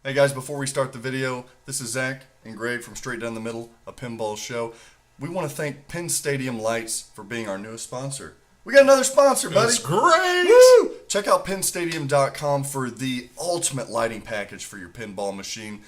Hey guys, before we start the video, this is Zach and Greg from Straight Down the Middle, a pinball show. We want to thank Penn Stadium Lights for being our newest sponsor. We got another sponsor, buddy. That's great. Woo! Check out pinstadium.com for the ultimate lighting package for your pinball machine.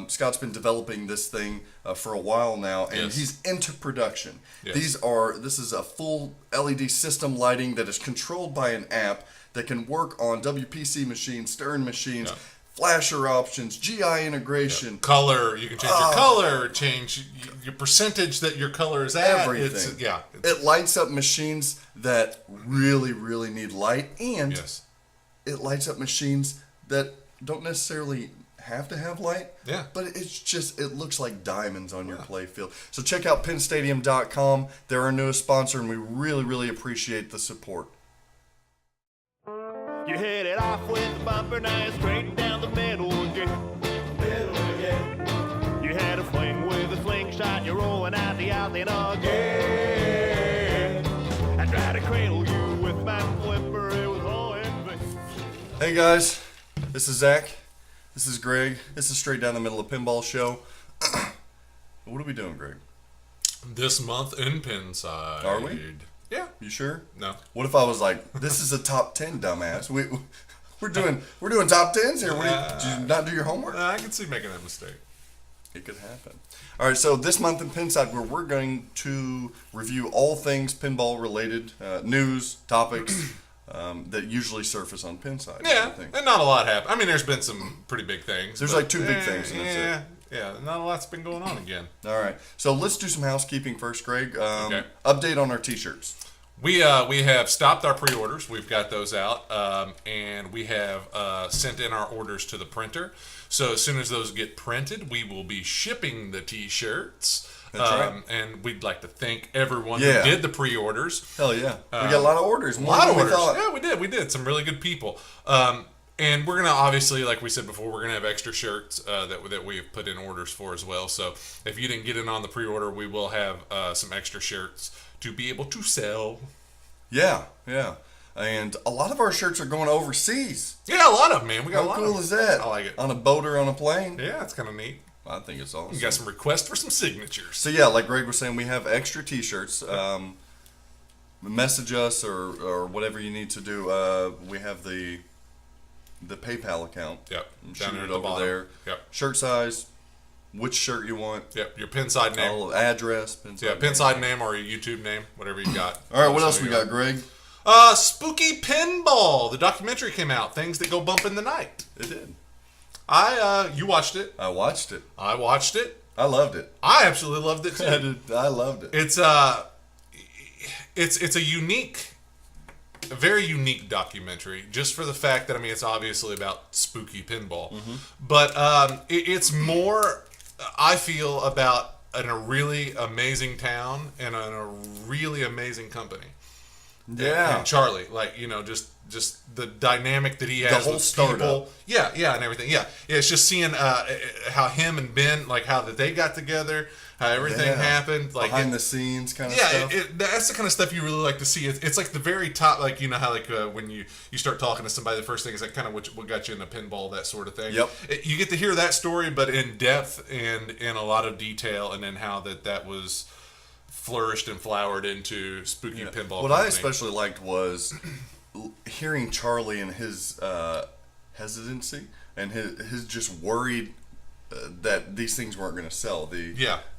Scott's been developing this thing for a while now, and he's into production. Yes. This is a full LED system lighting that is controlled by an app that can work on WPC machines, Stern machines. Yeah. Flasher options, GI integration. Yeah. Color, you can change your color, change your percentage that your color is at. Everything. It lights up machines that really, really need light, and it lights up machines that don't necessarily have to have light. Yeah. But it looks like diamonds on your play field. So check out pinstadium.com. They're our newest sponsor, and we really, really appreciate the support. You hit it off with the bumper, now you're straight down the middle again. You had a fling with a slingshot, you're rolling out the outlet again. I tried to cradle you with my flipper, it was all in vain. Hey guys, this is Zach. This is Greg. This is Straight Down the Middle of Pinball Show. What are we doing, Greg? This month in Pinside. Are we? Yeah. You sure? No. What if I was like, this is a top 10, dumbass? We're doing top 10s here. Did you not do your homework? I can see making that mistake. It could happen. All right, so this month in Pinside, where we're going to review all things pinball-related news, topics that usually surface on Pinside. Yeah, and not a lot happened. I mean, there's been some pretty big things. There's like two big things, and that's it. Yeah, not a lot's been going on again. All right, so let's do some housekeeping first, Greg. Update on our T-shirts. We have stopped our pre-orders. We've got those out, and we have sent in our orders to the printer. So as soon as those get printed, we will be shipping the T-shirts. That's right. And we'd like to thank everyone who did the pre-orders. Hell yeah, we got a lot of orders. A lot of orders. Yeah, we did. Some really good people. And we're going to, obviously, like we said before, we're going to have extra shirts that we've put in orders for as well. So if you didn't get in on the pre-order, we will have some extra shirts to be able to sell. Yeah. And a lot of our shirts are going overseas. Yeah, a lot of them, man. We got a lot of them. How cool is that? I like it. On a boat or on a plane? Yeah, it's kind of neat. I think it's awesome. We got some requests for some signatures. So yeah, like Greg was saying, we have extra T-shirts. Message us or whatever you need to do. We have the PayPal account. Yep. Shoot it over there. Yep. Shirt size, which shirt you want. Yep. Your Pinside name. Address. Pinside name or your YouTube name, whatever you got. All right. What else we got, Greg? Spooky Pinball. The documentary came out. Things that go bump in the night. It did. You watched it. I watched it. I watched it. I loved it. I absolutely loved it too. I loved it. It's a very unique documentary, just for the fact that, I mean, it's obviously about spooky pinball. Mm-hmm. But it's more, I feel, about a really amazing town and a really amazing company. Yeah. And Charlie, like, just the dynamic that he has the whole with people. startup. Yeah, and everything. Yeah, it's just seeing how him and Ben, like, how that they got together, how everything happened, like behind the scenes kind of stuff. Yeah, that's the kind of stuff you really like to see. It's like the very top, like, you know how, like, when you start talking to somebody, the first thing is like kind of what got you into pinball, that sort of thing. Yep. You get to hear that story, but in depth and in a lot of detail, and then how that was flourished and flowered into spooky pinball. What I especially liked was hearing Charlie and his hesitancy and his just worried that these things weren't going to sell.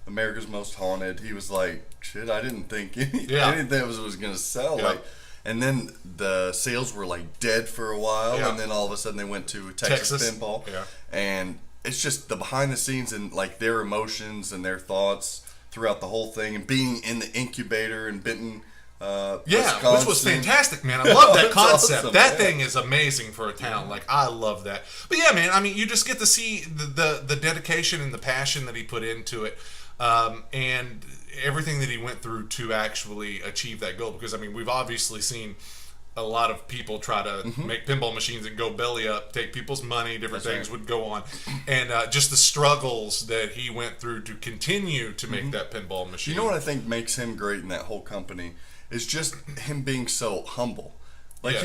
America's Most Haunted. He was like, shit, I didn't think anything was going to sell. Yeah. And then the sales were like dead for a while, and then all of a sudden they went to Texas Pinball. Yeah. And it's just the behind the scenes and like their emotions and their thoughts throughout the whole thing, and being in the incubator in Benton, Wisconsin. Which was fantastic, man. I love that concept. Awesome, that thing is amazing for a town. Like, I love that. But yeah, man, I mean, you just get to see the dedication and the passion that he put into it, and everything that he went through to actually achieve that goal. Because, I mean, we've obviously seen a lot of people try to make pinball machines and go belly up, take people's money, different things would go on. And just the struggles that he went through to continue to make that pinball machine. You know what I think makes him great in that whole company is just him being so humble. Like,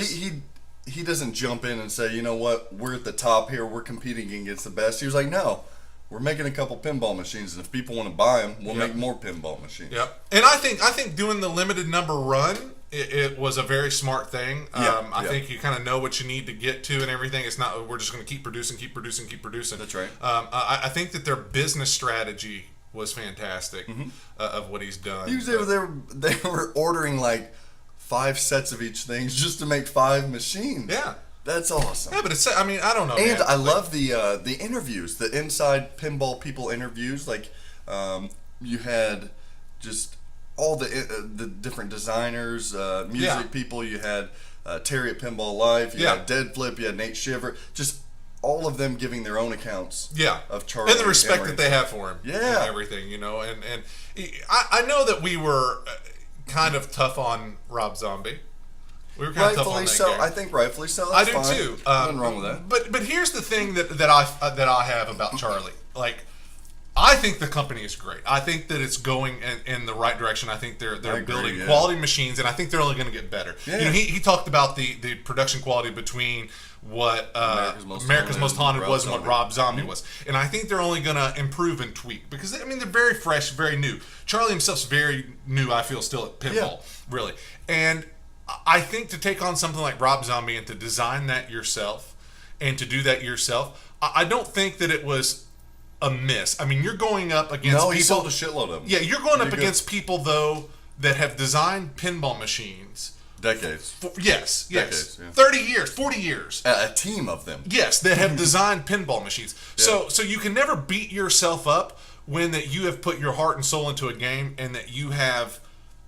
he doesn't jump in and say, you know what, we're at the top here, we're competing against the best. He was like, no, we're making a couple pinball machines, and if people want to buy them, we'll make more pinball machines. Yep. And I think doing the limited number run, it was a very smart thing. I think you kind of know what you need to get to and everything. It's not we're just going to keep producing. That's right. I think that their business strategy was fantastic of what he's done. They were ordering like 5 sets of each thing just to make 5 machines. Yeah. That's awesome. Yeah, but I mean, I don't know. And man. I love the interviews, the inside pinball people interviews. Like, you had just all the different designers, music people. You had Terry at Pinball Live. You had Dead Flip. You had Nate Shiver. Just all of them giving their own accounts. Of Charlie and the respect that they have for him. And everything, And I know that we were kind of tough on Rob Zombie. We were kind of tough on that guy. I think rightfully so. That's I do fine. too. Nothing wrong with that. But here's the thing that I have about Charlie. Like, I think the company is great. I think that it's going in the right direction. I think they're building quality machines, and I think they're only going to get better. Yeah. He talked about the production quality between what America's Most Haunted was and what Rob Zombie was, and I think they're only going to improve and tweak because they're very fresh, very new. Charlie himself's very new. I feel still at pinball, really, and I think to take on something like Rob Zombie and to design that yourself and to do that yourself, I don't think that it was a miss. I mean, you're going up against people. He sold a shitload of them. Yeah, you're going up against people, though, that have designed pinball machines. Decades. Yes. Decades, yeah. 30 years, 40 years. A team of them. Yes, that have designed pinball machines. Yeah. So you can never beat yourself up when that you have put your heart and soul into a game and that you have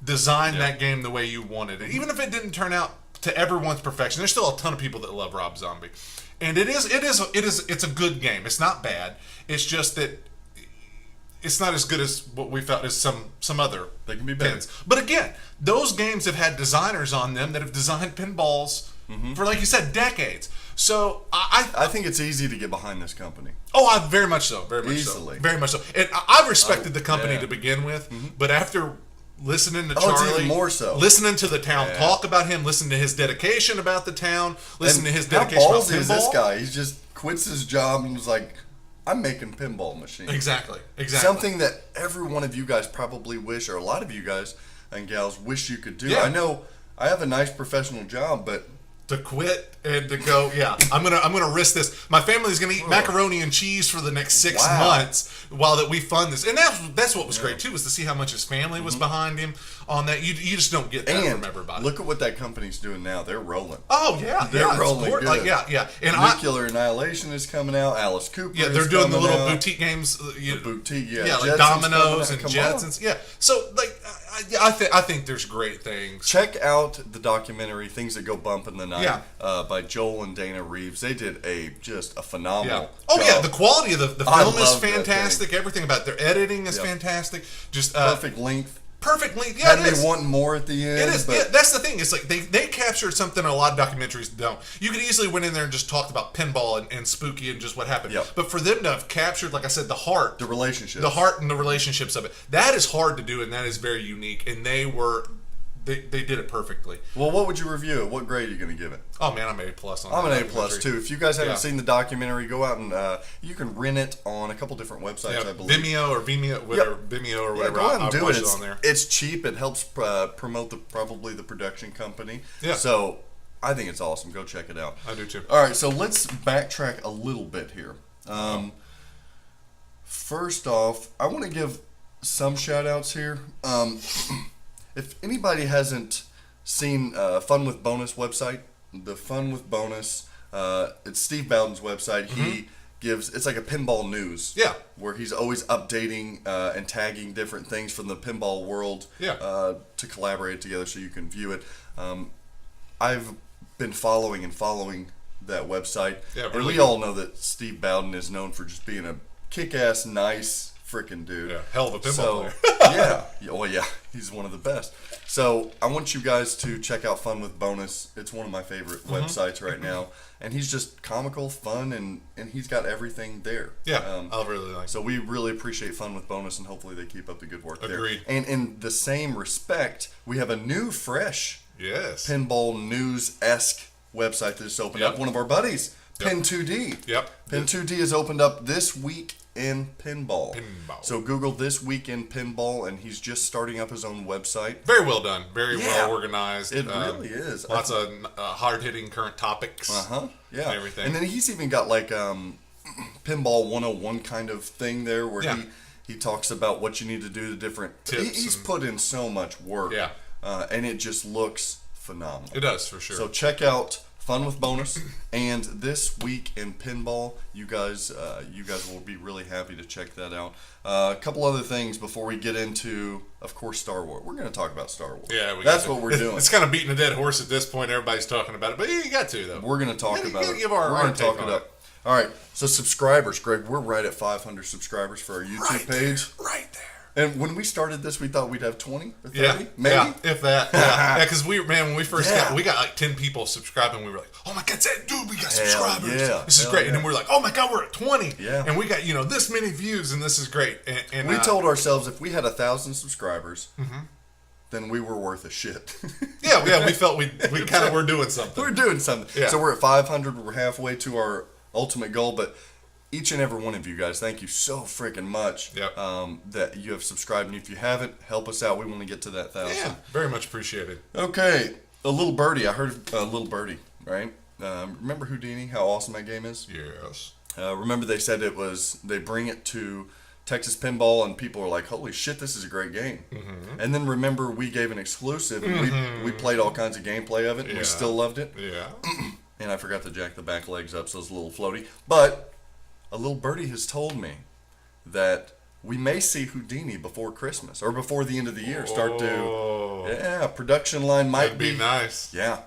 designed that game the way you wanted it. Even if it didn't turn out to everyone's perfection, there's still a ton of people that love Rob Zombie. And it's a good game. It's not bad. It's just that it's not as good as what we felt as some other they can be better. pins. But again, those games have had designers on them that have designed pinballs for, like you said, decades. So I think it's easy to get behind this company. Oh, I very much so. Very much Easily. so. Very much so. And I've respected the company to begin with, but after listening to Charlie, it's even more so. Listening to the town talk about him, listening to his dedication about the town, listening to his dedication about pinball. How ballsy is this guy? He just quits his job and was like, I'm making pinball machines. Exactly. Something that every one of you guys probably wish, or a lot of you guys and gals wish you could do. Yeah. I know I have a nice professional job, but to quit and to go, I'm gonna risk this. My family's gonna eat macaroni and cheese for the next 6 months while that we fund this. And that's what was great too, was to see how much his family was behind him on that. You just don't get that from everybody. Look at what that company's doing now. They're rolling. Oh yeah, they're rolling good. And Nuclear Annihilation is coming out. Alice Cooper. Yeah, they're doing the little boutique games. The boutique, like Dominoes and Jetsons. Yeah, so like I think there's great things. Check out the documentary "Things That Go Bump in the Night" by Joel and Dana Reeves. They did just a phenomenal. The quality of the film is fantastic. Everything about their editing is fantastic. Just perfect length. Perfect length. Yeah, had me wanting more at the end. It is. But that's the thing. It's like they captured something a lot of documentaries don't. You could easily went in there and just talked about pinball and spooky and just what happened. Yep. But for them to have captured, like I said, the heart, the relationships, and the relationships of it, that is hard to do, and that is very unique. And they did it perfectly. Well, what would you review it? What grade are you going to give it? Oh man, I'm A+ on. I'm an A+ too. If you guys haven't seen the documentary, go out and you can rent it on a couple different websites. I believe Vimeo or whatever. Go out and do it. On there. It's cheap. It helps promote probably the production company. Yeah. So I think it's awesome. Go check it out. I do too. All right, so let's backtrack a little bit here. First off, I want to give some shout outs here. If anybody hasn't seen Fun with Bonus website, the Fun with Bonus, it's Steve Bowden's website. He it's like a pinball news. Yeah. Where he's always updating and tagging different things from the pinball world to collaborate together so you can view it. I've been following that website. Yeah, and we all know that Steve Bowden is known for just being a kick-ass, nice freaking dude. Yeah, hell of a pinball player. yeah, he's one of the best. So I want you guys to check out Fun with Bonus. It's one of my favorite websites right now, and he's just comical, fun, and he's got everything there. Yeah, I really like. So we really appreciate Fun with Bonus, and hopefully they keep up the good work Agreed. there. And in the same respect, we have a new, fresh yes pinball news-esque website that just opened Yep. up. One of our buddies, Yep. Pin2D. Yep. Pin2D has opened up This Week in Pinball. Pinball. So Google This Week in Pinball, and he's just starting up his own website. Very well done. Very Yeah. well organized. It really is. Lots of hard-hitting current topics. Yeah. And everything. And then he's even got like Pinball 101 kind of thing there where Yeah. he talks about what you need to do, the different Tips He's and- put in so much work. Yeah. And it just looks phenomenal. It does, for sure. So check out Fun with Bonus and This Week in Pinball. You guys will be really happy to check that out. A couple other things before we get into, of course, Star Wars. We're going to talk about Star Wars. Yeah, that's what we're doing. It's kind of beating a dead horse at this point. Everybody's talking about it, but you got to though. We're going to talk about gotta it. give our We're going take to talk on it up. All right. So subscribers, Greg, we're right at 500 subscribers for our YouTube page. Right there. And when we started this, we thought we'd have 20 or 30, Yeah, maybe. yeah, if that. Yeah, because when we first got like 10 people subscribing. We were like, oh my god, dude, we got subscribers. Yeah. This is great. And then we're like, oh my god, we're at 20. Yeah. And we got this many views, and this is great. And We told ourselves if we had 1,000 subscribers, then we were worth a shit. yeah, we felt we kind of were doing something. We're doing something. Yeah. So we're at 500. We're halfway to our ultimate goal, but each and every one of you guys, thank you so freaking much that you have subscribed. And if you haven't, help us out. We want to get to that 1,000. Yeah, very much appreciated. Okay, a little birdie. I heard a little birdie, right? Remember Houdini? How awesome that game is. Yes. Remember they said they bring it to Texas Pinball, and people are like, "Holy shit, this is a great game!" Mm-hmm. And then remember we gave an exclusive, and we played all kinds of gameplay of it, and we still loved it. Yeah. And I forgot to jack the back legs up, so it's a little floaty. But a little birdie has told me that we may see Houdini before Christmas or before the end of the year. Production line might That'd be nice. Yeah.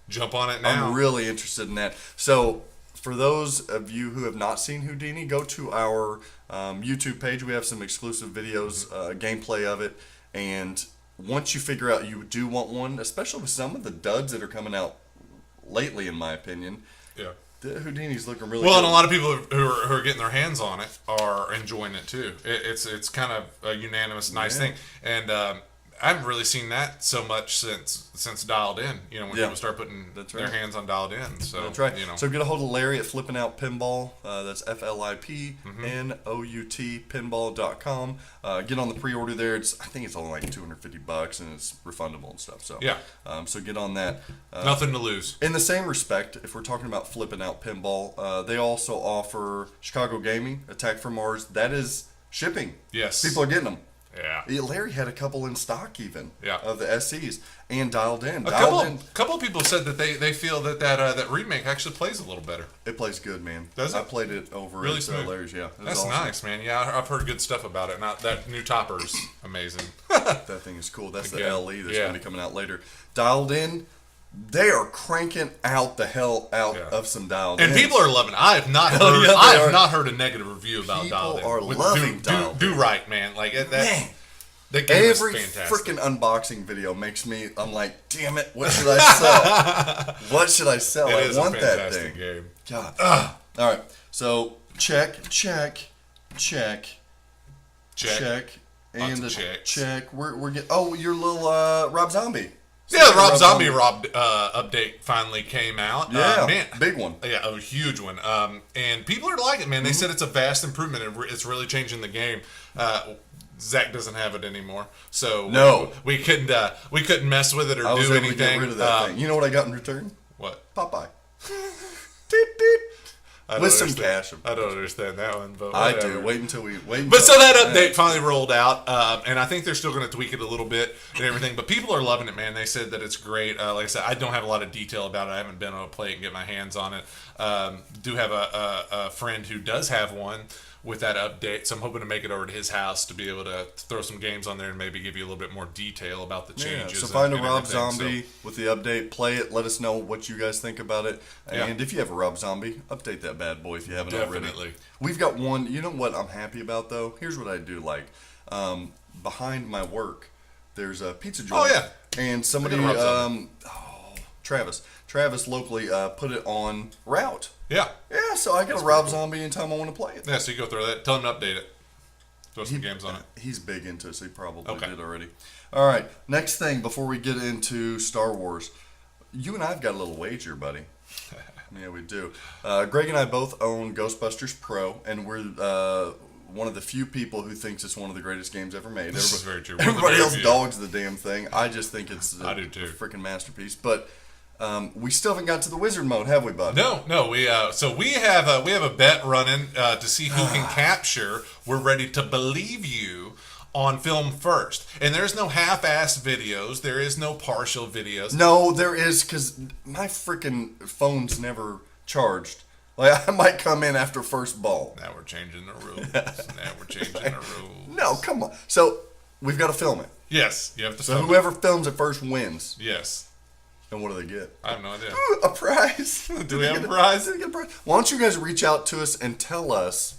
Jump on it now. I'm really interested in that. So, for those of you who have not seen Houdini, go to our YouTube page. We have some exclusive videos, gameplay of it. And once you figure out you do want one, especially with some of the duds that are coming out lately, in my opinion, Yeah. the Houdini's looking really Well, good. and a lot of people who are getting their hands on it are enjoying it too. It's kind of a unanimous nice thing, and I haven't really seen that so much since Dialed In. When people start putting their hands on Dialed In. So That's right. So get a hold of Larry at Flipping Out Pinball. That's FLIPNOUT pinball.com. Get on the pre-order there. I think it's only like $250 and it's refundable and stuff. So yeah. So get on that. Nothing to lose. In the same respect, if we're talking about Flipping Out Pinball, they also offer Chicago Gaming, Attack from Mars. That is shipping. Yes. People are getting them. Yeah. Larry had a couple in stock even Yeah. of the SEs and Dialed In. A couple of people said that they feel that remake actually plays a little better. It plays good, man. Does it? I played it over Really at smooth. Larry's. Yeah, it was That's awesome. nice, man. Yeah, I've heard good stuff about it. Not that new topper's amazing. That thing is cool. That's the Again, LE that's yeah. going to be coming out later. Dialed In, they are cranking out the hell out of some Dialed In. And people are loving it. I have not heard. yeah, they I have are. not heard a negative review about People Dialed In. are loving Dialed Do In. right, man. Like that. Man. That game is Every fantastic. freaking unboxing video makes me, I'm like, damn it, what should I sell? What should I sell? It I is want a that fantastic thing. game. God. All right. So check. And Lots of a checks. check. We're getting, your little Rob Zombie. Yeah, the Rob Zombie update finally came out. Yeah, man, big one. Yeah, a huge one. And people are liking it, man. They said it's a vast improvement. It's really changing the game. Zach doesn't have it anymore, so No. we couldn't mess with it or I was do able to get anything. rid of that thing. You know what I got in return? What? Popeye. Deep, deep. I don't With some understand- cash. I don't understand that one, but I whatever. do. Wait until But so that update finally rolled out, and I think they're still going to tweak it a little bit and everything. But people are loving it, man. They said that it's great. Like I said, I don't have a lot of detail about it. I haven't been able to play it and get my hands on it. Do have a friend who does have one with that update, so I'm hoping to make it over to his house to be able to throw some games on there and maybe give you a little bit more detail about the changes. So find a and Rob everything. Zombie with the update. Play it. Let us know what you guys think about it. Yeah. And if you have a Rob Zombie, update that bad boy if you haven't already. Definitely. We've got one. You know what I'm happy about though? Here's what I do like. Behind my work, there's a pizza joint. Oh, yeah. And somebody, Look at Rob Zombie. Travis locally put it on route. Yeah. Yeah, so I got a Rob Zombie anytime I want to play it. Yeah, so you go throw that. Tell him to update it. Throw some games on it. He's big into it, so he probably Okay. did already. All right, next thing before we get into Star Wars. you and I've got a little wager, buddy. Yeah, we do. Greg and I both own Ghostbusters Pro, and we're one of the few people who thinks it's one of the greatest games ever made. This is very true. Everybody else dogs the damn thing. I just think it's I do too. Freaking masterpiece. But we still haven't got to the wizard mode, have we, bud? No. We have a bet running to see who can capture "We're Ready to Believe You" on film first. And there's no half-assed videos. There is no partial videos. No, there is, because my freaking phone's never charged. Like, I might come in after first ball. Now we're changing the rules. No, come on. So, we've got to film it. Yes, you have to So film whoever films it first wins. Yes. And what do they get? I have no idea. Ooh, a prize. Do we have a prize? Do they get a prize? Why don't you guys reach out to us and tell us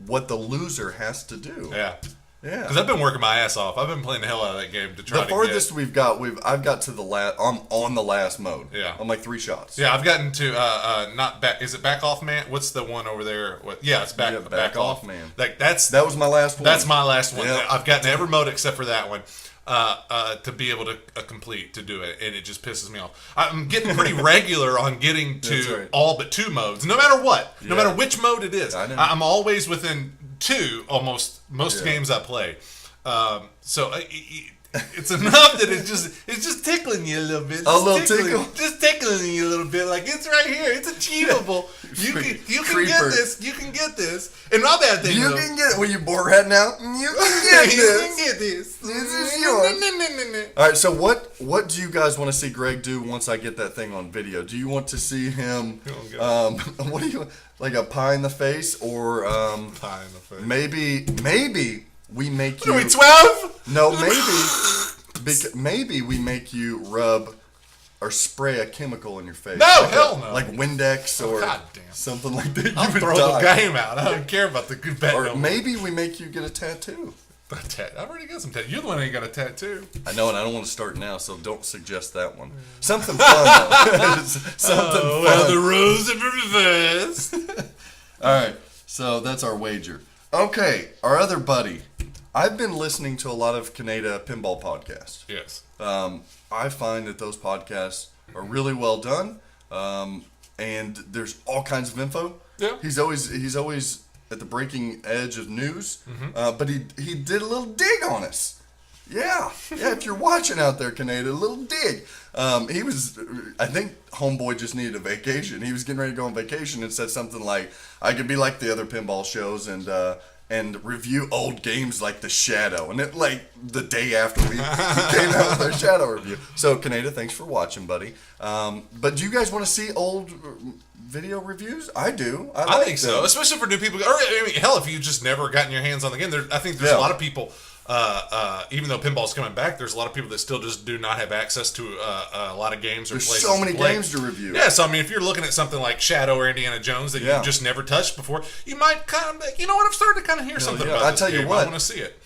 what the loser has to do? Yeah. Yeah. Because I've been working my ass off. I've been playing the hell out of that game to try The to farthest I've got to the last. I'm on the last mode. Yeah. I'm like 3 shots. Yeah, I've gotten to not back. Is it back off man? What's the one over there? Yeah, it's back. Yeah, back off man. Like that was my last one. That's my last one. Yep. I've gotten every mode except for that one to be able to complete to do it, and it just pisses me off. I'm getting pretty regular on getting to right. all but 2 modes, no matter what, no Yeah. matter which mode it is. I know. I'm always within 2 almost most games I play. So it's enough that it's just tickling you a little bit. Just tickling you a little bit. Like, it's right here. It's achievable. You can get this. You can get this. And my bad thing. You can get it. Were you bored right now? You can get this. You can get this. This is yours. All right. So what do you guys want to see Greg do once I get that thing on video? Do you want to see him? What do you like, a pie in the face, or Pie in the face. maybe we make you. Are we 12? No, maybe we make you rub or spray a chemical in your face. No, like hell no. Like Windex or goddamn. something like that. I'll You would throw die. the game out. I don't care about the good bet. Or no more. maybe we make you get a tattoo. I've already got some tattoos. You're the one who ain't got a tattoo. I know, and I don't want to start now, so don't suggest that one. Something fun, though. Something fun. Well, the rules are reversed. All right, so that's our wager. Okay, our other buddy. I've been listening to a lot of Canada pinball podcasts. Yes. I find that those podcasts are really well done, and there's all kinds of info. Yeah. He's always at the breaking edge of news, but he did a little dig on us. Yeah. If you're watching out there, Canada, a little dig. I think homeboy just needed a vacation. He was getting ready to go on vacation and said something like, "I could be like the other pinball shows and review old games like The Shadow." And it, like, the day after we came out with our Shadow review. So, Canada, thanks for watching, buddy. But do you guys want to see old video reviews? I do. I think so, especially for new people. Or, I mean, hell, if you've just never gotten your hands on the game, I think there's a lot of people. Even though pinball's coming back, there's a lot of people that still just do not have access to a lot of games or There's places so many to play. games to review. Yeah, so I mean, if you're looking at something like Shadow or Indiana Jones that you've just never touched before, you might kind of, you know what, I'm starting to kind of hear something about this game. I want to see it.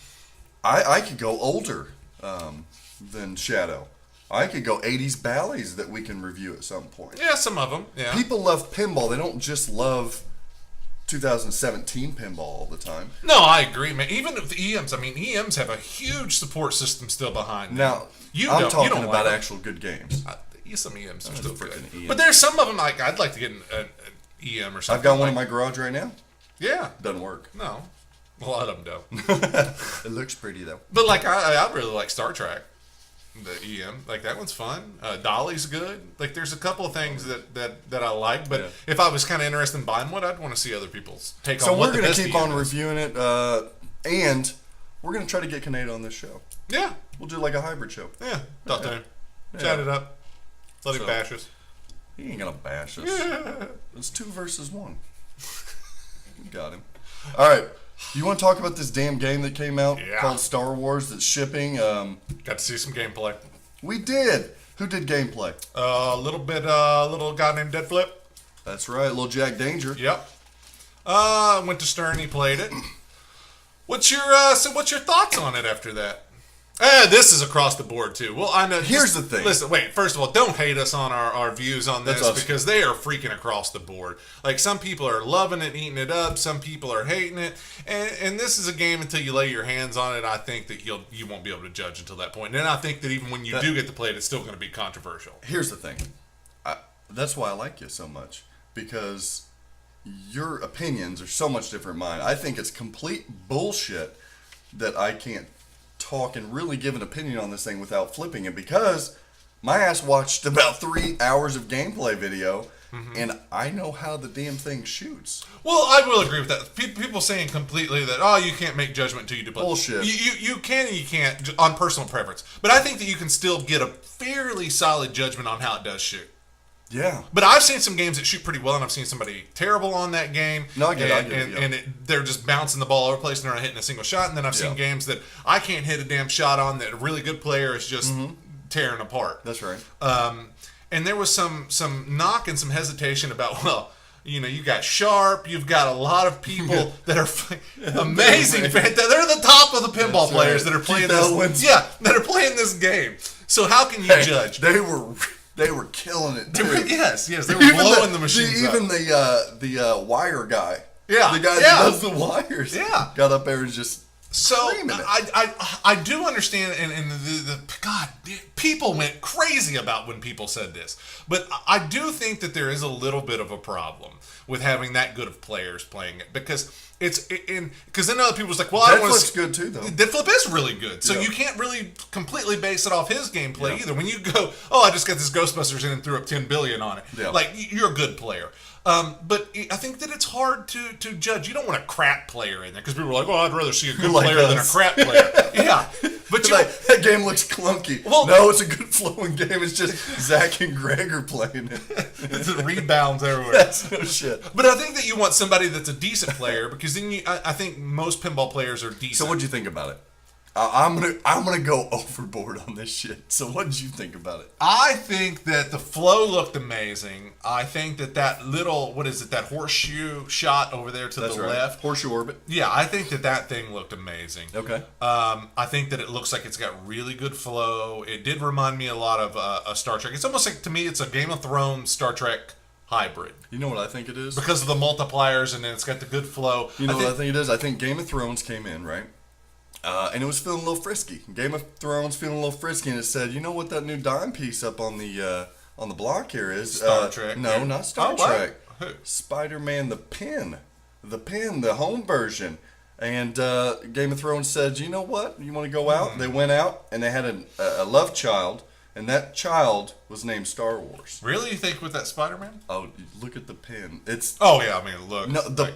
I could go older than Shadow. I could go 80s ballets that we can review at some point. Yeah, some of them. Yeah. People love pinball. They don't just love 2017 pinball all the time. No, I agree, man. Even with the EMs, I mean, EMs have a huge support system still behind them. Now, I'm talking about actual good games. Some EMs are still good. EM. But there's some of them, like, I'd like to get an EM or something. I've got one in my garage right now. Yeah. Doesn't work. No. A lot of them don't. It looks pretty, though. But, like, I really like Star Trek. The EM, like, that one's fun. Dolly's good. Like, there's a couple of things that I like, but if I was kind of interested in buying one, I'd want to see other people's take on what the best EM is. So we're going to keep on reviewing it, and we're going to try to get Canada on this show. Yeah. We'll do like a hybrid show. Yeah. Talk to him. Chat it up. Let him bash us. He ain't going to bash us. Yeah. It's 2 versus 1. Got him. All right. You want to talk about this damn game that came out called Star Wars that's shipping? Got to see some gameplay. We did. Who did gameplay? Little guy named Dead Flip. That's right, little Jack Danger. Yep. Went to Stern. He played it. What's your thoughts on it after that? This is across the board too. Well, I know. Here's the thing. Listen, wait. First of all, don't hate us on our views on this because they are freaking across the board. Like some people are loving it, eating it up. Some people are hating it. And this is a game until you lay your hands on it. I think that you won't be able to judge until that point. And then I think that even when you do get to play it, it's still going to be controversial. Here's the thing. That's why I like you so much, because your opinions are so much different than mine. I think it's complete bullshit that I can't talk and really give an opinion on this thing without flipping it, because my ass watched about 3 hours of gameplay video, and I know how the damn thing shoots. Well, I will agree with that. People saying completely that, you can't make judgment until you do play. Bullshit. You can and you can't on personal preference. But I think that you can still get a fairly solid judgment on how it does shoot. Yeah. But I've seen some games that shoot pretty well, and I've seen somebody terrible on that game. No, I get it. And they're just bouncing the ball all over the place, and they're not hitting a single shot. And then I've seen games that I can't hit a damn shot on that a really good player is just tearing apart. That's right. And there was some knock and some hesitation about, you got Sharp, you've got a lot of people that are amazing. They're the top of the pinball players that are playing this. Yeah, that are playing this game. So how can you judge? They were killing it too. Yes, they were blowing the machines up. Even the wire guy. Yeah. The guy that does the wires. Yeah. Got up there and just So I do understand, and God, people went crazy about when people said this, but I do think that there is a little bit of a problem with having that good of players playing it, because because then other people's like, well, I don't want to. Dead Flip's good too, though. Dead Flip is really good, so you can't really completely base it off his gameplay either. When you go, I just got this Ghostbusters in and threw up 10 billion on it, like you're a good player. But I think that it's hard to judge. You don't want a crap player in there, because people are like, I'd rather see a good player than a crap player. Yeah. But that game looks clunky. Well, no, it's a good flowing game. It's just Zach and Greg are playing it. It's rebounds everywhere. That's no shit. But I think that you want somebody that's a decent player, because then I think most pinball players are decent. So what'd you think about it? I'm gonna go overboard on this shit. So what did you think about it? I think that the flow looked amazing. I think that little, that horseshoe shot over there to the left, horseshoe orbit. Yeah, I think that thing looked amazing. Okay. I think that it looks like it's got really good flow. It did remind me a lot of a Star Trek. It's almost like, to me, it's a Game of Thrones Star Trek hybrid. You know what I think it is? Because of the multipliers, and then it's got the good flow. You know what I think it is? I think Game of Thrones came in, right? And it was feeling a little frisky. Game of Thrones feeling a little frisky, and it said, you know what that new dime piece up on the block here is? Star Trek. No, not Star Trek. Who? Spider-Man, the home version. And Game of Thrones said, you know what? You want to go out? They went out, and they had a love child, and that child was named Star Wars. Really? You think with that Spider-Man? Oh, look at the pin. It's look.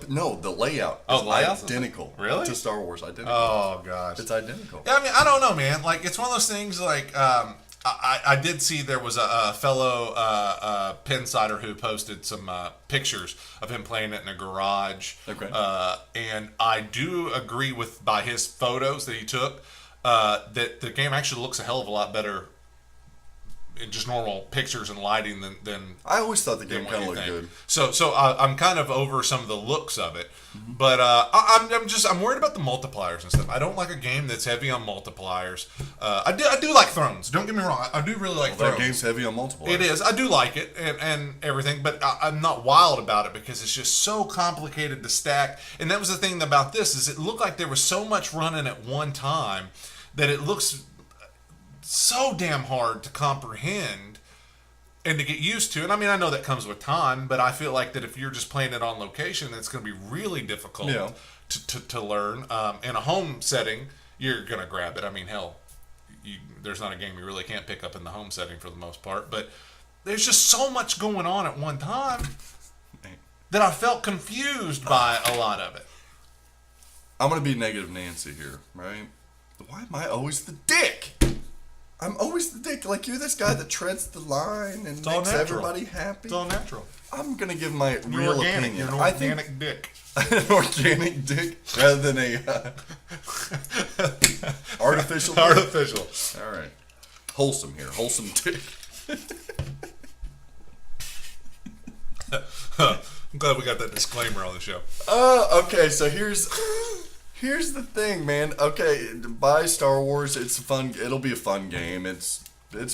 No, the layout is identical. Really? To Star Wars, identical. Oh gosh, it's identical. Yeah, I don't know, man. Like, it's one of those things. Like, I did see there was a fellow Pinsider who posted some pictures of him playing it in a garage. Okay. And I do agree by his photos that he took that the game actually looks a hell of a lot better in just normal pictures and lighting than I always thought the game kind of looked good. So I'm kind of over some of the looks of it, but I'm worried about the multipliers and stuff. I don't like a game that's heavy on multipliers. I do like Thrones. Don't get me wrong. I do really like Thrones. That game's heavy on multipliers. It is. I do like it and everything, but I'm not wild about it because it's just so complicated to stack. And that was the thing about this, is it looked like there was so much running at one time that it looks so damn hard to comprehend and to get used to. And I know that comes with time, but I feel like that if you're just playing it on location, it's going to be really difficult to learn. In a home setting, you're going to grab it. Hell, there's not a game you really can't pick up in the home setting for the most part, but there's just so much going on at one time that I felt confused by a lot of it. I'm going to be negative Nancy here, right? Why am I always the dick? I'm always the dick. Like, you're this guy that treads the line and makes everybody happy. It's all natural. I'm going to give my real opinion. You're an organic dick. An organic dick rather than a artificial dick. Artificial. All right. Wholesome here. Wholesome dick. I'm glad we got that disclaimer on the show. Okay, so here's Here's the thing, man. Okay, buy Star Wars. It's fun. It'll be a fun game. It's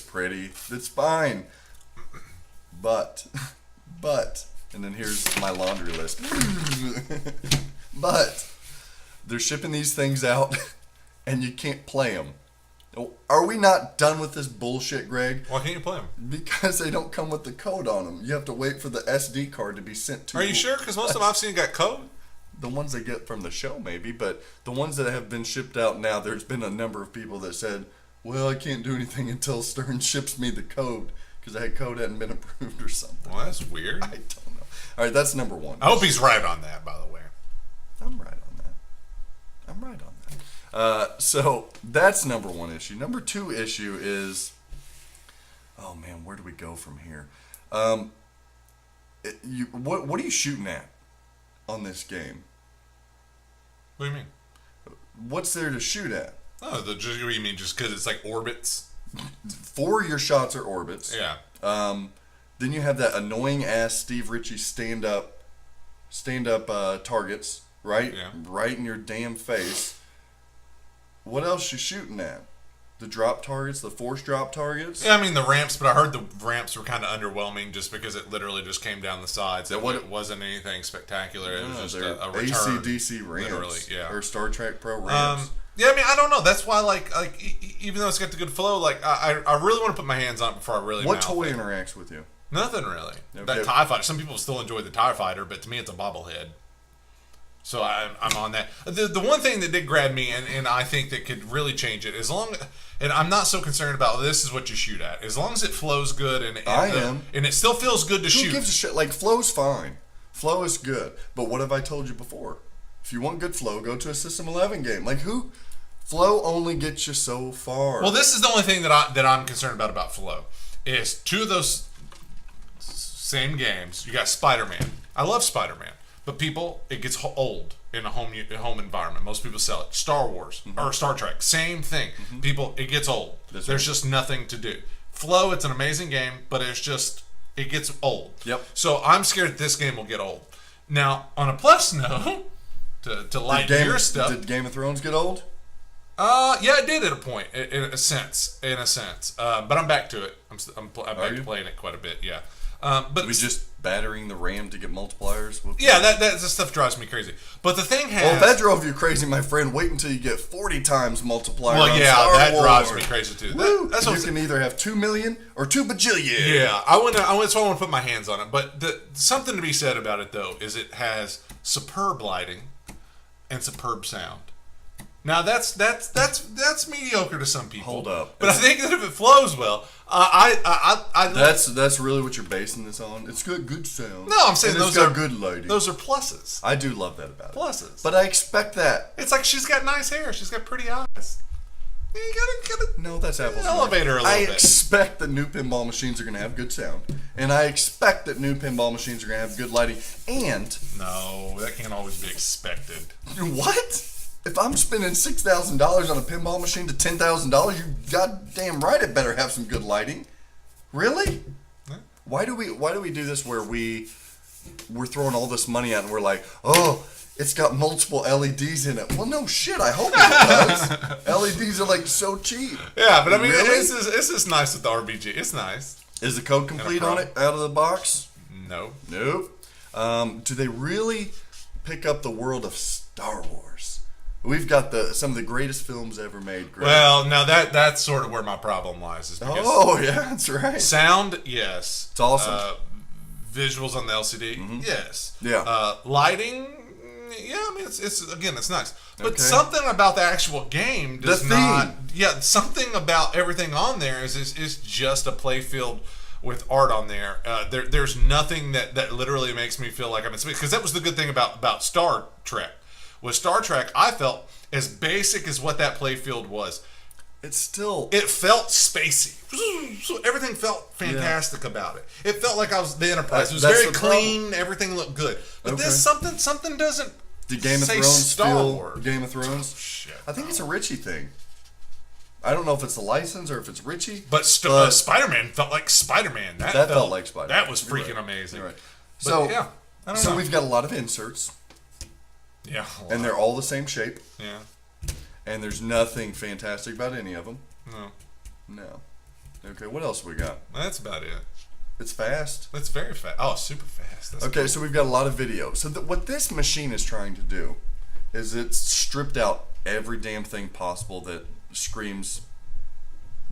pretty. It's fine. But, and then here's my laundry list. But they're shipping these things out, and you can't play them. Are we not done with this bullshit, Greg? Why can't you play them? Because they don't come with the code on them. You have to wait for the SD card to be sent to you. Are you sure? Because most of them I've seen got code. The ones they get from the show, maybe, but the ones that have been shipped out now, there's been a number of people that said, well, I can't do anything until Stern ships me the code, because that code hadn't been approved or something. Well, that's weird. I don't know. All right, that's number one. I hope he's right on that, by the way. I'm right on that. So that's number one issue. Number two issue is, oh man, where do we go from here? What are you shooting at on this game? What do you mean? What's there to shoot at? Oh, what do you mean? Just because it's like orbits? 4 of your shots are orbits. Yeah. Then you have that annoying ass Steve Ritchie stand up targets, right? Yeah. Right in your damn face. What else you shooting at? The drop targets, the force drop targets? Yeah, I mean the ramps, but I heard the ramps were kind of underwhelming just because it literally just came down the sides. It wasn't anything spectacular. It was just a return. AC/DC ramps. Literally, yeah. Or Star Trek Pro ramps. Yeah, I mean, I don't know. That's why, like, even though it's got the good flow, like, I really want to put my hands on it before I really. What toy interacts with you? Nothing really. Okay. That TIE Fighter. Some people still enjoy the TIE Fighter, but to me, it's a bobblehead. So I'm on that. The one thing that did grab me, and I think that could really change it, and I'm not so concerned about this is what you shoot at. As long as it flows good and it still feels good to shoot. Who gives a shit? Like, flow's fine. Flow is good. But what have I told you before? If you want good flow, go to a System 11 game. Like, flow only gets you so far. Well, this is the only thing that I'm concerned about flow. Is 2 of those same games. You got Spider-Man. I love Spider-Man. But it gets old in a home environment. Most people sell it. Star Wars or Star Trek, same thing. It gets old. There's just nothing to do. Flow, it's an amazing game, but it gets old. Yep. So I'm scared this game will get old. Now, on a plus note, to lighten your stuff. Did Game of Thrones get old? Yeah, it did at a point, in a sense. But I'm back to it. I'm back to playing it quite a bit. Yeah. But we just battering the RAM to get multipliers. Yeah, that stuff drives me crazy. But the thing has, well, if that drove you crazy, my friend, wait until you get 40 times multiplier. Well, yeah, Star that Wars. drives me crazy too. That's you can either have 2 million or 2 bajillion. Yeah, that's why I want to put my hands on it. But something to be said about it though is it has superb lighting and superb sound. Now that's mediocre to some people. Hold up, but I think that if it flows well, that's really what you're basing this on. It's got good sound. No, I'm saying and those it's got are good lighting. Those are pluses. I do love that about it. Pluses. But I expect that. It's like she's got nice hair. She's got pretty eyes. You gotta no, that's apples. Elevate her a little bit. I expect that new pinball machines are going to have good sound, and I expect that new pinball machines are going to have good lighting. And no, that can't always be expected. What? If I'm spending $6,000 on a pinball machine to $10,000, you goddamn right it better have some good lighting. Really? Yeah. Why do we do this where we're throwing all this money out and we're like, oh, it's got multiple LEDs in it. Well, no shit. I hope it does. LEDs are like so cheap. Yeah, but I mean, really? it's just nice with the RBG. It's nice. Is the code complete on it out of the box? No. Nope. Do they really pick up the world of Star Wars? We've got some of the greatest films ever made. Greg. Well, now that's sort of where my problem lies. Is because yeah, that's right. Sound, yes. It's awesome. Visuals on the LCD, yes. Yeah. Lighting, yeah. I mean, it's nice. But something about the actual game does not. Yeah, something about everything on there is just a playfield with art on there. There's nothing that literally makes me feel like I'm in space. Because that was the good thing about Star Trek. With Star Trek, I felt as basic as what that playfield was. It felt spacey. So everything felt fantastic about it. It felt like I was the Enterprise. It was very clean. Problem. Everything looked good. But this something doesn't. Did Game of Thrones feel Game of Thrones? Shit, I think it's a Ritchie thing. I don't know if it's a license or if it's Ritchie. But Spider-Man felt like Spider-Man. That felt like Spider-Man. That was freaking amazing. You're right. But, so we've got a lot of inserts. Yeah. And they're all the same shape. Yeah. And there's nothing fantastic about any of them. No. No. Okay, what else we got? That's about it. It's fast. It's very fast. Oh, super fast. That's Okay, cool. so we've got a lot of video. So what this machine is trying to do is it's stripped out every damn thing possible that screams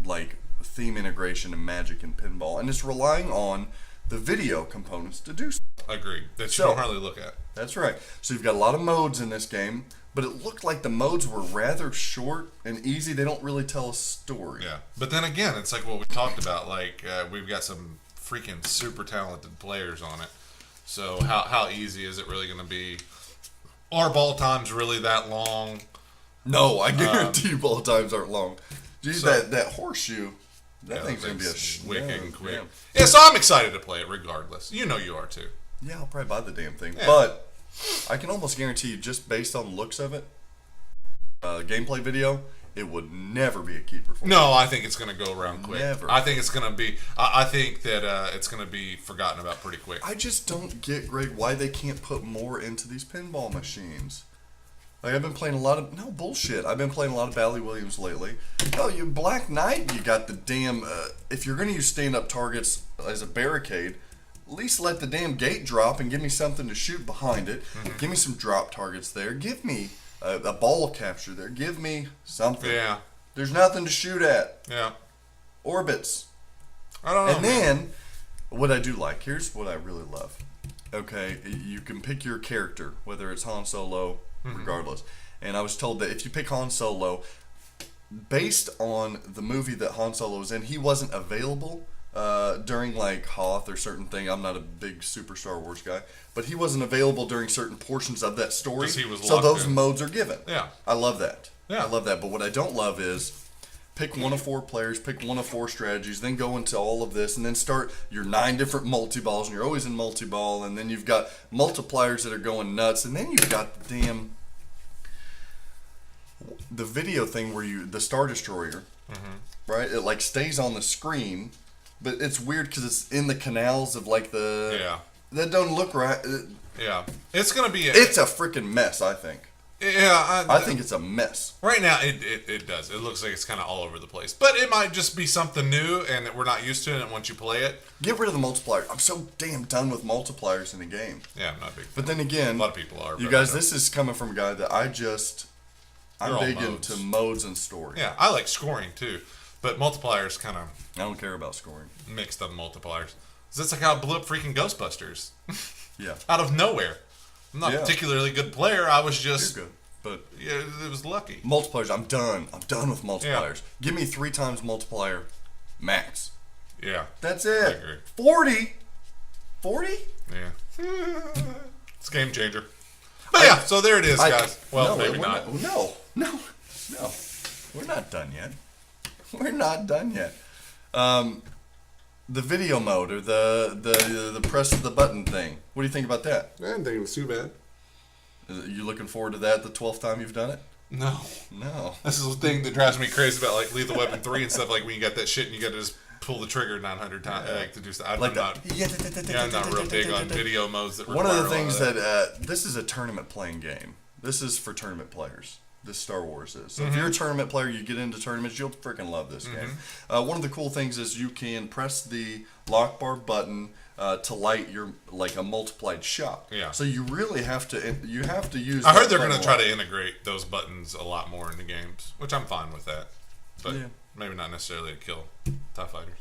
like theme integration and magic and pinball, and it's relying on the video components to do so. Agreed. That you So- don't hardly look at. That's right. So you've got a lot of modes in this game, but it looked like the modes were rather short and easy. They don't really tell a story. Yeah. But then again, it's like what we talked about. Like, we've got some freaking super talented players on it. So how easy is it really going to be? Are ball times really that long? No, I guarantee you ball times aren't long. Geez, So- that horseshoe, that Yeah, thing's going to be a wicked quick. Yeah. Yeah, so I'm excited to play it regardless. You know you are too. Yeah, I'll probably buy the damn thing. Yeah. But I can almost guarantee you, just based on the looks of it, gameplay video, it would never be a keeper for me. No, I think it's going to go around quick. Never. I think it's going to be. I think that it's going to be forgotten about pretty quick. I just don't get, Greg, why they can't put more into these pinball machines. Like, I've been playing a lot of... No, bullshit. I've been playing a lot of Bally Williams lately. Oh, you Black Knight, you got the damn... if you're going to use stand-up targets as a barricade, at least let the damn gate drop and give me something to shoot behind it. Mm-hmm. Give me some drop targets there. Give me a ball capture there. Give me something. Yeah. There's nothing to shoot at. Yeah. Orbits. I don't know. And then, what I do like, here's what I really love. Okay, you can pick your character, whether it's Han Solo, regardless. And I was told that if you pick Han Solo, based on the movie that Han Solo was in, he wasn't available during like Hoth or certain thing. I'm not a big super Star Wars guy, but he wasn't available during certain portions of that story. 'Cause he was so locked those in. modes are given. Yeah. I love that. Yeah. I love that. But what I don't love is pick one of 4 players, pick one of 4 strategies, then go into all of this, and then start your 9 different multi-balls, and you're always in multi-ball, and then you've got multipliers that are going nuts, and then you've got the damn... the video thing where the Star Destroyer, right? It like stays on the screen, but it's weird because it's in the canals of like the... Yeah. That don't look right. Yeah. It's going to be... It's a freaking mess, I think. Yeah. I think it's a mess. Right now, it does. It looks like it's kind of all over the place. But it might just be something new and that we're not used to it once you play it. Get rid of the multiplier. I'm so damn done with multipliers in the game. Yeah, I'm not a big fan. But then again, A lot of people are. you but guys, I don't. this is coming from a guy that I'm They're all big modes. into modes and story. Yeah, I like scoring too. But multipliers kind of I don't care about scoring. mixed up multipliers. 'Cause that's like how I blew up freaking Ghostbusters. Yeah. Out of nowhere. I'm not a Yeah. particularly good player. I was You're just... good. But Yeah, it was lucky. multipliers, I'm done. I'm done with multipliers. Give me 3 times multiplier max. Yeah. That's I it. agree. 40? 40? Yeah. It's a game changer. But yeah, so there it is, guys. Well, maybe not. No. We're not done yet. We're not done yet. The video mode or the press of the button thing. What do you think about that? I didn't think it was too bad. Are you looking forward to that the 12th time you've done it? No. No. This is the thing that drives me crazy about like Lethal Weapon 3 and stuff. Like when you got that shit and you got to just pull the trigger 900 times like to do stuff. I'm not real big on video modes that require One of the a lot things that. that this is a tournament playing game. This is for tournament players. This Star Wars is. So if you're a tournament player, you get into tournaments, you'll freaking love this game. One of the cool things is you can press the lock bar button to light your like a multiplied shot. Yeah. So you really have to use. I heard that they're going to button try a lot. to integrate those buttons a lot more in the games, which I'm fine with that. But Yeah. maybe not necessarily to kill TIE fighters.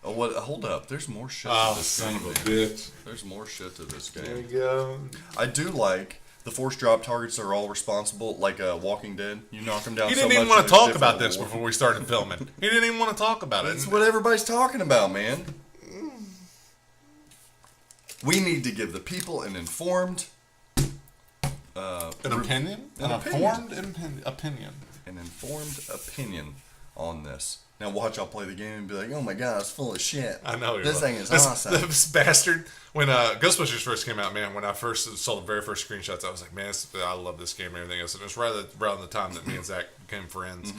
Oh, what? Hold up. There's more shit Oh, to this son game. of a man. bitch. There's more shit to this game. There you go. I do like the force drop targets are all responsible, like Walking Dead. You knock them down. He so didn't even much want to there's talk different about this awards. before we started filming. He didn't even want to talk about it. That's what everybody's talking about, man. We need to give the people an informed, An opinion? An An opinion. informed opinion. an informed opinion on this. Now watch, I'll play the game and be like, "Oh my god, it's full of shit." I know. This thing is awesome. This bastard. When Ghostbusters first came out, man, when I first saw the very first screenshots, I was like, man, I love this game and everything else. And it was right around the time that me and Zach became friends.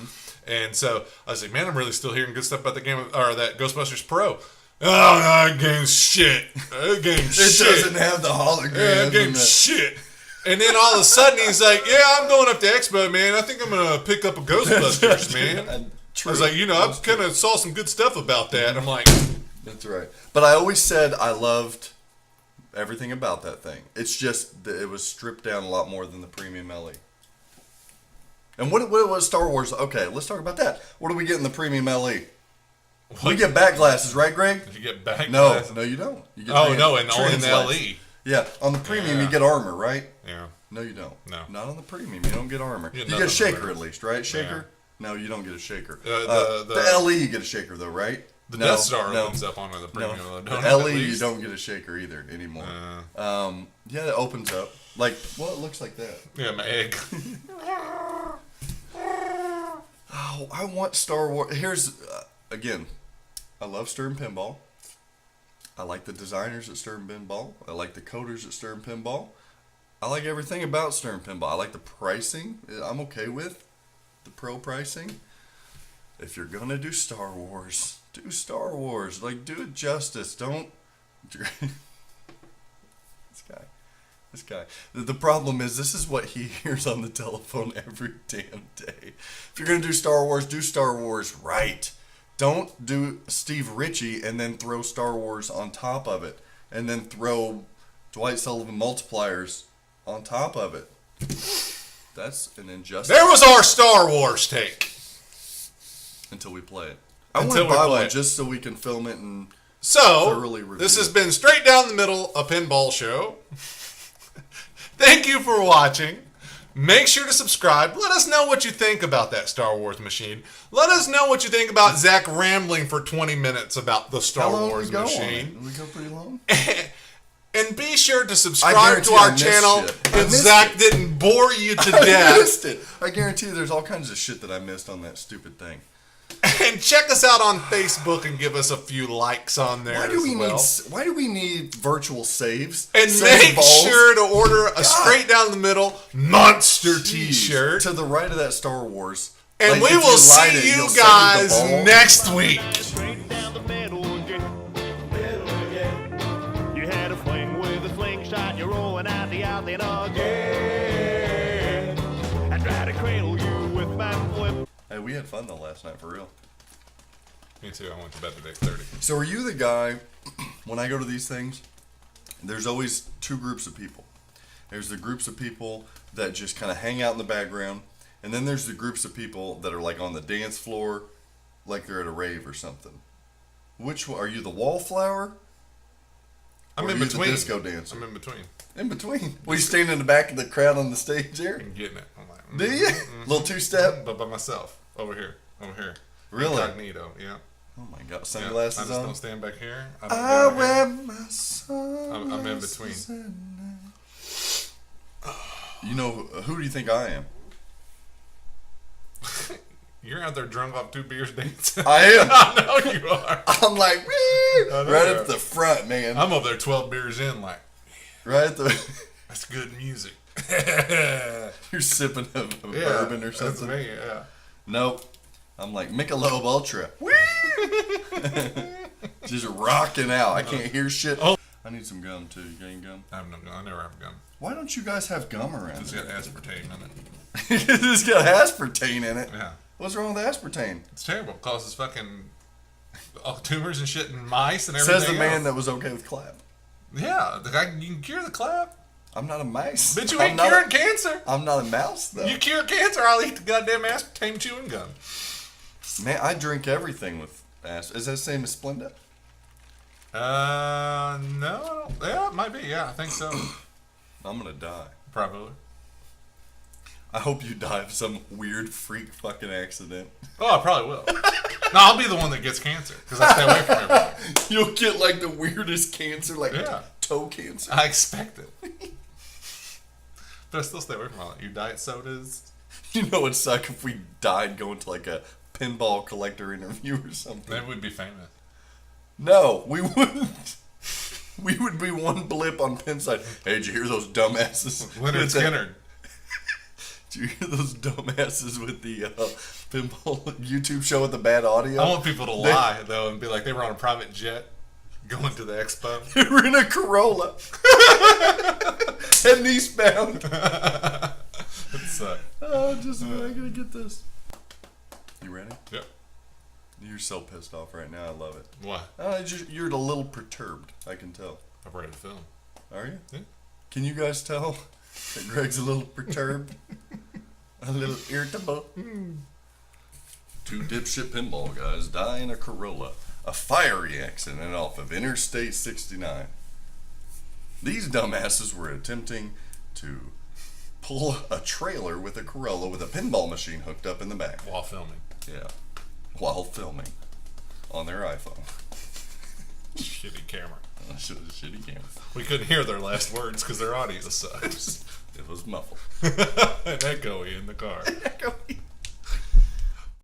And so I was like, man, I'm really still hearing good stuff about the game, or that Ghostbusters Pro. Oh, that game's shit. That game's It shit. doesn't have the hologram. Yeah, that game's shit. And then all of a sudden he's like, yeah, I'm going up to Expo, man. I think I'm going to pick up a Ghostbusters, man. True. I was like, I kind of saw some good stuff about that. And I'm like, that's right. But I always said I loved everything about that thing. It's just that it was stripped down a lot more than the premium LE. And what was Star Wars? Okay, let's talk about that. What do we get in the premium LE? We get back glasses, right, Greg? you get back No, glasses? no, you don't. You get Oh, no, and only in the translates. LE. Yeah, on the premium Yeah. you get armor, right? Yeah. No, you don't. No. Not on the premium. You don't get armor. You You get get a nothing shaker better. at least, right? Shaker? No, you don't get a shaker. The LE you get a shaker though, right? The No, Death Star no. opens up onto the premium. No, Don't the it, at LE you least? don't get a shaker either anymore. Yeah, it opens up like well, it looks like that. Yeah, my egg. Oh, I want Star Wars. Here's again, I love Stern Pinball. I like the designers at Stern Pinball. I like the coders at Stern Pinball. I like everything about Stern Pinball. I like the pricing. I'm okay with the pro pricing. If you're gonna do Star Wars, do Star Wars. Like, do it justice. Don't. This guy. The problem is, this is what he hears on the telephone every damn day. If you're gonna do Star Wars right. Don't do Steve Ritchie and then throw Star Wars on top of it, and then throw Dwight Sullivan multipliers on top of it. That's an injustice. There was our Star Wars take. Until we play it. I want Until to we buy play one it. just so we can film it and So, thoroughly review this has it. been Straight Down the Middle, a pinball show. Thank you for watching. Make sure to subscribe. Let us know what you think about that Star Wars machine. Let us know what you think about Zach rambling for 20 minutes about the Star How long Wars did we go machine. on? Did we go pretty long? And be sure to I subscribe guarantee to I our missed channel shit. I if missed Zach it. didn't bore you to I death. missed it. I guarantee there's all kinds of shit that I missed on that stupid thing. And check us out on Facebook and give us a few likes on there Why do we as well. Why do we need virtual saves? And Save make balls? sure to order a Straight Down the Middle monster t-shirt. to the right of that Star Wars. And Like, we if will you light see it, you you'll save the guys ball. next week. Straight down the middle again. You had a fling with a slingshot, you're rolling out the out then again. I try to cradle you with my flip. Hey, we had fun though last night for real. Me too. I went to bed at 8:30. So are you the guy, when I go to these things, there's always two groups of people. There's the groups of people that just kind of hang out in the background, and then there's the groups of people that are like on the dance floor, like they're at a rave or something. Which one? Are you the wallflower? I'm Or in are you between. the disco dancer? I'm in between. In between. We stand in the back of the crowd on the stage there? I'm getting it. I'm like, Do you? Little two-step? But by myself. Over here. Really? Incognito, yeah. Oh my God, Yeah. sunglasses I just on? don't stand back here. I I don't go back wear here. my sunglasses. I'm in between. You know, who do you think I am? You're out there drunk off 2 beers dancing. I am. I know you are. I'm like, wee, know right you at are. the front, man. I'm over there 12 beers in, like, Right at the. that's good music. You're sipping a Yeah, bourbon or that's something. me, yeah. Nope. I'm like Michelob Ultra. Wee! Just rocking out. I can't hear shit. Oh. I need some gum too. You got any gum? I never have gum. Why don't you guys have gum around? It's got aspartame in it. It's got aspartame in it. Yeah. What's wrong with aspartame? It's terrible. It causes fucking tumors and shit in mice and everything. Says the man else. that was okay with clap. Yeah, the guy, you can cure the clap. I'm not a mouse. Bitch, you I'm ain't not curing cancer. I'm not a mouse though. You cure cancer, I'll eat the goddamn aspartame chewing gum. Man, I drink everything with aspartame. Is that the same as Splenda? No, I don't. Yeah, it might be. Yeah, I think so. I'm gonna die. Probably. I hope you die of some weird freak fucking accident. Oh, I probably will. No, I'll be the one that gets cancer because I stay away from everything. You'll get like the weirdest cancer, like Yeah. toe cancer. I expect it. But I still stay away from all that. You diet sodas. You know it'd suck if we died going to like a pinball collector interview or something. Maybe we'd be famous. No, we wouldn't. We would be one blip on Pinside. Hey, did you hear those dumbasses? Leonard with that- Skinner. Did you hear those dumbasses with the pinball YouTube show with the bad audio? I want people to lie, though, and be like, they were on a private jet. Going to the expo. You're in a Corolla. Heading eastbound. It's, I gotta get this. You ready? Yep. You're so pissed off right now. I love it. Why? You're a little perturbed. I can tell. I'm ready to film. Are you? Yeah. Can you guys tell that Greg's a little perturbed? A little irritable? Two dipshit pinball guys die in a Corolla. A fiery accident off of Interstate 69. These dumbasses were attempting to pull a trailer with a Corolla with a pinball machine hooked up in the back. While filming. Yeah. While filming. On their iPhone. Shitty camera. Shitty camera. We couldn't hear their last words because their audio sucks. It was muffled. And echoey in the car. Echoey.